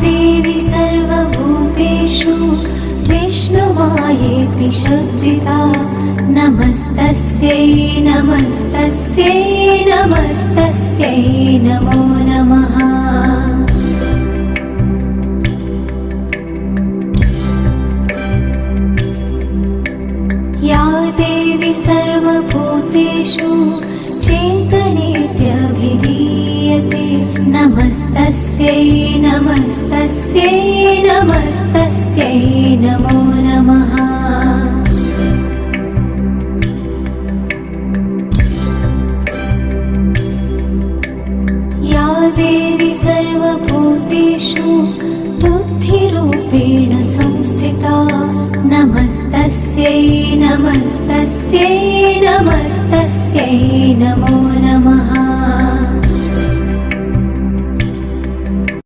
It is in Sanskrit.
देवी सर्वभूतेषु विष्णुमायेति शब्दिता नमस्तस्यै नमस्तस्यै नमस्तस्यै नमो नमः। या देवी सर्वभूतेषु चेतनेत्यभिधीयते नमस्तस्यै नमस्तस्यै नमस्तस्यै नमो नमः। या देवी सर्वभूतेषु बुद्धिरूपेण संस्थिता नमस्तस्यै नमस्तस्यै नमस्तस्यै नमो नमः।